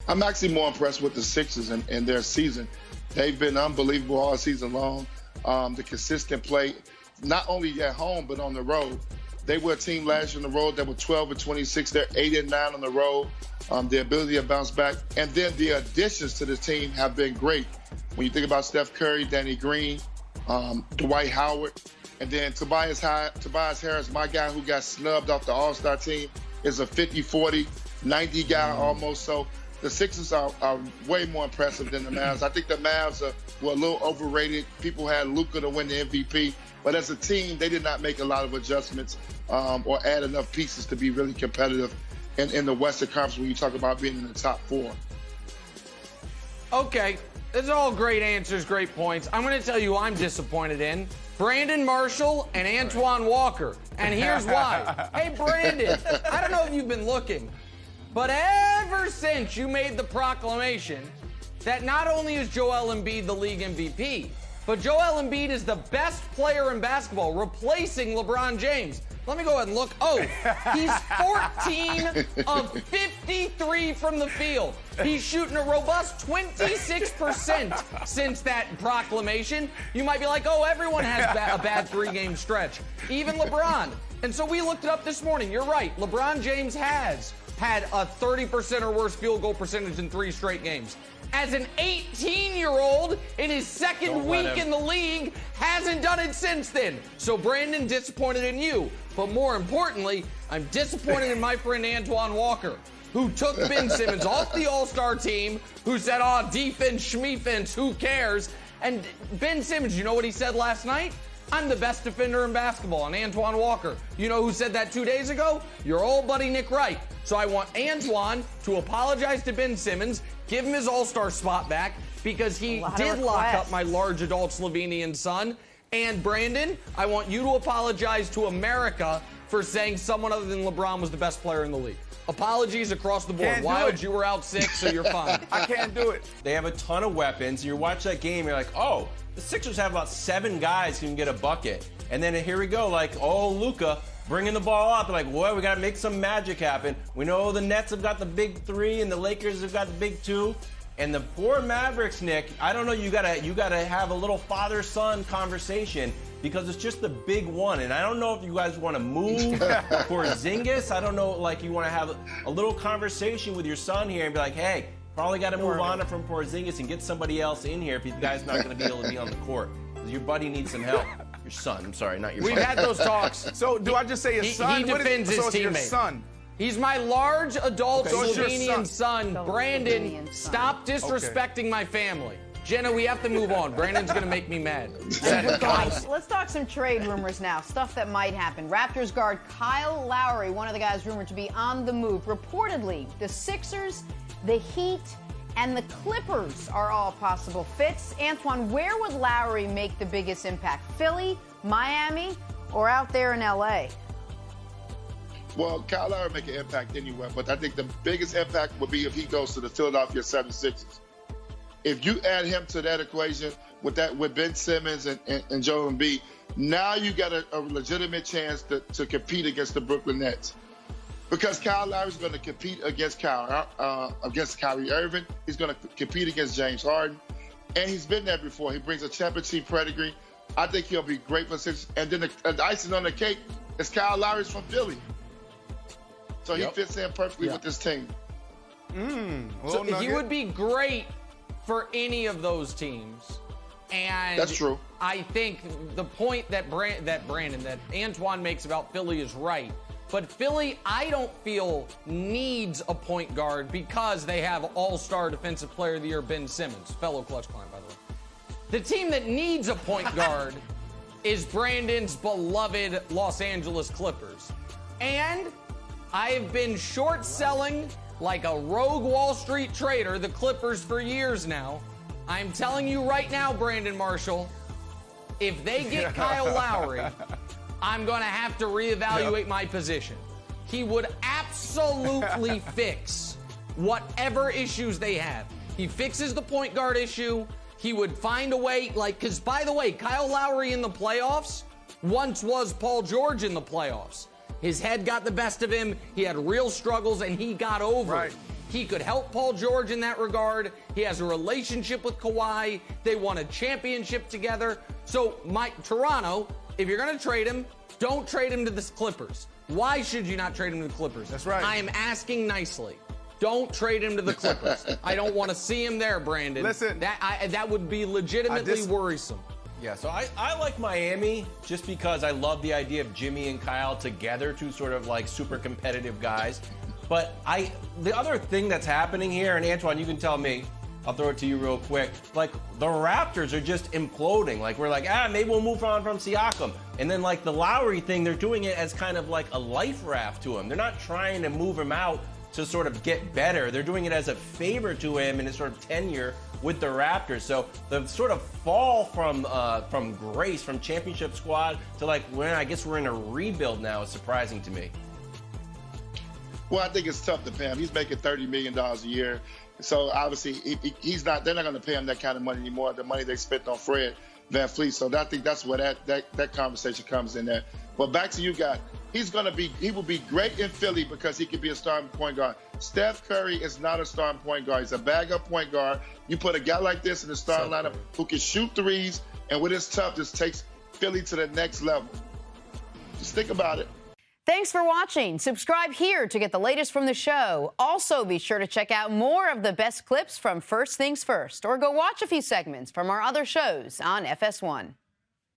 I'm actually more impressed with the Sixers and their season. They've been unbelievable all season long. The consistent play, not only at home, but on the road. They were a team last year on the road that were 12-26. They're 8-9 on the road. The ability to bounce back. And then the additions to the team have been great. When you think about Steph Curry, Danny Green, Dwight Howard, and then Tobias Harris, my guy who got snubbed off the All-Star team, is a 50-40, 90 guy almost. So the Sixers are way more impressive than the Mavs. I think the Mavs were a little overrated. People had Luka to win the MVP. But as a team, they did not make a lot of adjustments or add enough pieces to be really competitive in the Western Conference when you talk about being in the top four. Okay, these are all great answers, great points. I'm going to tell you who I'm disappointed in. Brandon Marshall and Antoine Walker. And here's why. Hey, Brandon, I don't know if you've been looking, but ever since you made the proclamation that not only is Joel Embiid the league MVP, but Joel Embiid is the best player in basketball, replacing LeBron James. Let me go ahead and look. Oh, he's 14 of 53 from the field. He's shooting a robust 26% since that proclamation. You might be like, oh, everyone has a bad three-game stretch, even LeBron. And so we looked it up this morning. You're right. LeBron James has had a 30% or worse field goal percentage in 3 straight games. As an 18-year-old in his second week in the league, hasn't done it since then. So, Brandon, disappointed in you. But more importantly, I'm disappointed in my friend Antoine Walker, who took Ben Simmons off the All-Star team, who said, oh, defense, schmefense, who cares? And Ben Simmons, you know what he said last night? I'm the best defender in basketball. And Antoine Walker, you know who said that 2 days ago? Your old buddy Nick Wright. So I want Antoine to apologize to Ben Simmons, give him his All-Star spot back, because he did lock up my large adult Slovenian son. And Brandon, I want you to apologize to America for saying someone other than LeBron was the best player in the league. Apologies across the board. Wild, you were out sick, so you're fine. I can't do it. They have a ton of weapons. You watch that game, you're like, oh, the Sixers have about 7 guys who can get a bucket. And then here we go, like, oh, Luka bringing the ball up. They're like, boy, we got to make some magic happen. We know the Nets have got the big 3 and the Lakers have got the big 2. And the 4 Mavericks, Nick, I don't know, you gotta have a little father-son conversation, because it's just the big one. And I don't know if you guys want to move Porzingis. I don't know, like, you want to have a little conversation with your son here and be like, hey, probably got to move on from Porzingis and get somebody else in here if you guys not going to be able to be on the court. Your buddy needs some help. Your son, I'm sorry, not your son. We've had those talks. So do I just say his son? He defends his teammate. Your son. He's my large adult Slovenian son. Brandon, stop disrespecting my family. Jenna, we have to move on. Brandon's going to make me mad. Let's talk some trade rumors now, stuff that might happen. Raptors guard Kyle Lowry, one of the guys rumored to be on the move. Reportedly, the Sixers, the Heat, and the Clippers are all possible fits. Antoine, where would Lowry make the biggest impact? Philly, Miami, or out there in L.A.? Well, Kyle Lowry make an impact anywhere, but I think the biggest impact would be if he goes to the Philadelphia 76ers. If you add him to that equation with Ben Simmons and Joel Embiid, now you got a legitimate chance to compete against the Brooklyn Nets. Because Kyle Lowry's going to compete against Kyrie Irving. He's going to compete against James Harden. And he's been there before. He brings a championship pedigree. I think he'll be great for the Sixers. And then the icing on the cake is Kyle Lowry's from Philly. So he fits in perfectly with this team. So he would be great for any of those teams. And that's true. I think the point that Antoine makes about Philly is right. But Philly, I don't feel needs a point guard because they have all-star defensive player of the year Ben Simmons, fellow clutch client, by the way. The team that needs a point guard is Brandon's beloved Los Angeles Clippers. And I have been short selling like a rogue Wall Street trader the Clippers for years now. I'm telling you right now, Brandon Marshall, if they get Kyle Lowry, I'm going to have to reevaluate my position. He would absolutely fix whatever issues they have. He fixes the point guard issue. He would find a way, because by the way, Kyle Lowry in the playoffs once was Paul George in the playoffs. His head got the best of him. He had real struggles, and he got over it. He could help Paul George in that regard. He has a relationship with Kawhi. They won a championship together. So, Toronto, if you're going to trade him, don't trade him to the Clippers. Why should you not trade him to the Clippers? That's right. I am asking nicely. Don't trade him to the Clippers. I don't want to see him there, Brandon. Listen. That would be legitimately worrisome. Yeah, so I like Miami just because I love the idea of Jimmy and Kyle together, two sort of like super competitive guys. But the other thing that's happening here, and Antoine, you can tell me, I'll throw it to you real quick. Like, the Raptors are just imploding. Like, we're like, maybe we'll move on from Siakam. And then, like, the Lowry thing, they're doing it as kind of like a life raft to him. They're not trying to move him out to sort of get better. They're doing it as a favor to him in his sort of tenure with the Raptors. So the sort of fall from grace, from championship squad to like, I guess we're in a rebuild now is surprising to me. Well, I think it's tough to pay him. He's making $30 million a year. So obviously they're not going to pay him that kind of money anymore, the money they spent on Fred VanVleet. So I think that's where that conversation comes in there. But back to you guys. He will be great in Philly because he could be a starting point guard. Steph Curry is not a starting point guard. He's a backup point guard. You put a guy like this in the starting lineup who can shoot threes and with his toughness takes Philly to the next level. Just think about it. Thanks for watching. Subscribe here to get the latest from the show. Also, be sure to check out more of the best clips from First Things First, or go watch a few segments from our other shows on FS1.